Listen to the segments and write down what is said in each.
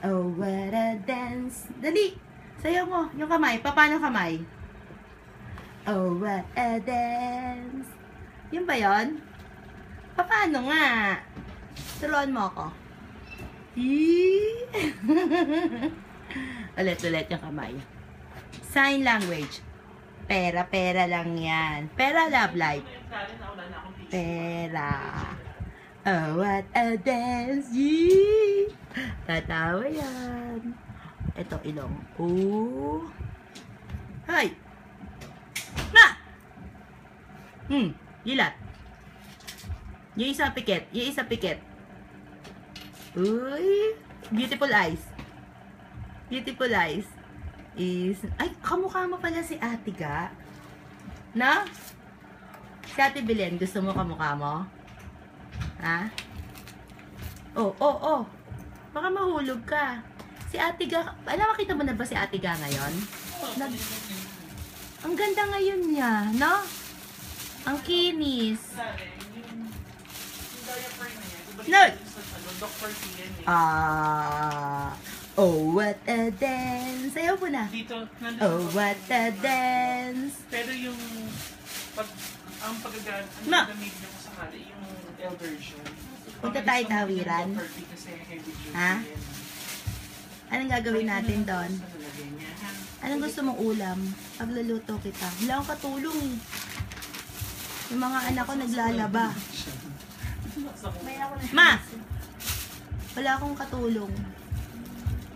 Oh, what a dance. Dali. Sayaw mo. Yung kamay. Paano kamay? Oh, what a dance. Yun ba yun? Paano nga? Turuan mo ako. Ulit yung kamay. Sign language. Pera lang yan. Pera, love life. Pera. Oh, what a dance. Yee! Tatawa yan. Ito, ilong. Oh. Hay! Ma! Gilat. Yung isa pikit. Uy! Beautiful eyes. Beautiful eyes. Ay, kamukha mo pala si Ate Ga. No? Si Ate Belen, gusto mo kamukha mo? Ha? Oh. Baka mahulog ka. Si Ate Ga, makita mo na ba si Ate Ga ngayon? Ang ganda ngayon niya, no? Ang kinis. No! Oh, what a dance. Sayaw po na. Oh, what a dance. Pero yung ang paggagamit niyo ko sakali, yung L version. Punta tayo tawiran. Ha? Anong gagawin natin doon? Anong gusto mong ulam? Pagluluto kita. Wala akong katulong eh. Yung mga anak ko naglalaba. Ma! Wala akong katulong.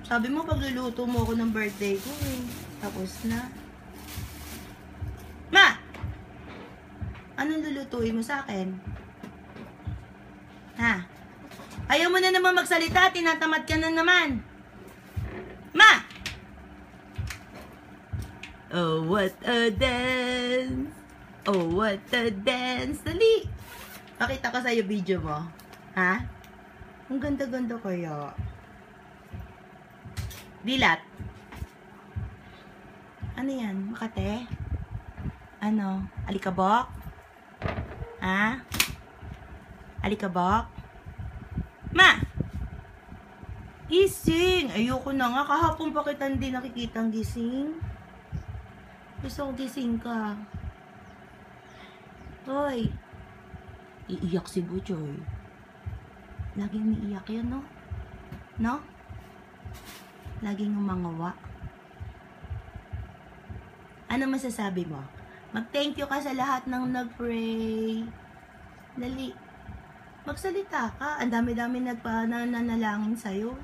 Sabi mo pagluluto mo ako ng birthday ko eh. Tapos na. Ma! Anong lulutuin mo sa akin? Ha? Ayaw mo na naman magsalita, tinatamad ka na naman. Ma! Oh, what a dance. Oh, what a dance. Dali. Pakita ko sa'yo video mo. Ha? Ang ganda-ganda kaya. Dilat. Ano yan? Makate? Ano? Alikabok? Ha? Alikabok? Ma! Gising! Ayoko na nga. Kahapon pa kita hindi nakikitang gising. Gusto ko gising ka. Hoy! Iiyak si Bujoy. Laging umiiyak yan, no? No? Laging umangawa. Ano masasabi mo? Mag-thank you ka sa lahat ng nag-pray. Dali. Magsalita ka. Ang dami-dami nanalangin sa'yo.